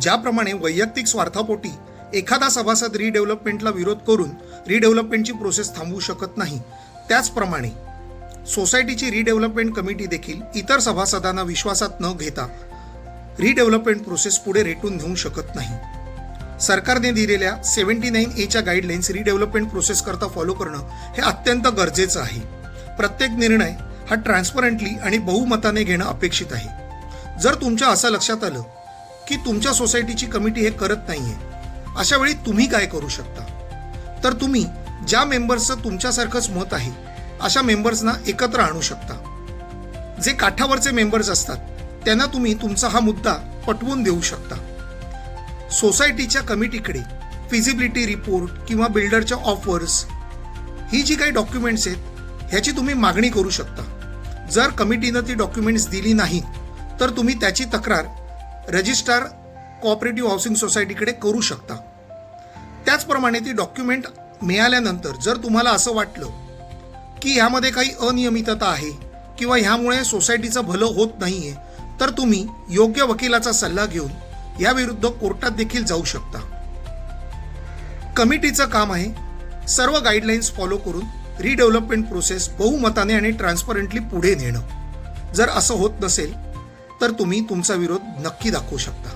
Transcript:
ज्याप्रमाणे वैयक्तिक स्वार्थापोटी एखादा सभासद रिडेव्हलपमेंटला विरोध करून रिडेव्हलपमेंटची प्रोसेस थांबवू शकत नाही, त्याचप्रमाणे सोसायटीची रिडेव्हलपमेंट कमिटी देखील इतर सभासदांना विश्वासात न घेता रिडेव्हलपमेंट प्रोसेस पुढे रेटून नेऊ शकत नाही. सरकारने दिलेल्या 79A गाईडलाईन्स रिडेव्हलपमेंट प्रोसेस करता फॉलो करणं हे अत्यंत गरजेचं आहे. प्रत्येक निर्णय हा ट्रान्सपरंटली आणि बहुमताने घेणं अपेक्षित आहे. जर तुमच्या असं लक्षात आलं की तुमच्या सोसायटीची कमिटी हे करत नाहीये, अशा वेळी तुम्ही काय करू शकता? तर तुम्ही ज्या मेंबर्सचं तुमच्यासारखंच मत आहे अशा मेंबर्सना एकत्र आणू शकता. जे काठावरचे मेंबर्स असतात त्यांना तुम्ही तुमचा हा मुद्दा पटवून देऊ शकता. सोसायटीच्या कमिटीकडे फिजिबिलिटी रिपोर्ट किंवा बिल्डरच्या ऑफर्स ही जी काही डॉक्युमेंट्स आहेत ह्याची तुम्ही मागणी करू शकता. जर कमिटीनं ती डॉक्युमेंट्स दिली नाही तर तुम्ही त्याची तक्रार रजिस्ट्रार कोऑपरेटिव्ह हाऊसिंग सोसायटीकडे करू शकता. त्याचप्रमाणे ती डॉक्युमेंट मिळाल्यानंतर जर तुम्हाला असं वाटलं की ह्यामध्ये काही अनियमितता आहे किंवा ह्यामुळे सोसायटीचं भलं होत नाहीये, तर तुम्ही योग्य वकिलाचा सल्ला घेऊन याविरुद्ध कोर्टात देखील जाऊ शकता. कमिटीचं काम आहे सर्व गाईडलाईन्स फॉलो करून रिडेव्हलपमेंट प्रोसेस बहुमताने आणि ट्रान्सपरंटली पुढे नेणं. जर असं होत नसेल तर तुम्ही तुमचा विरोध नक्की दाखवू शकता.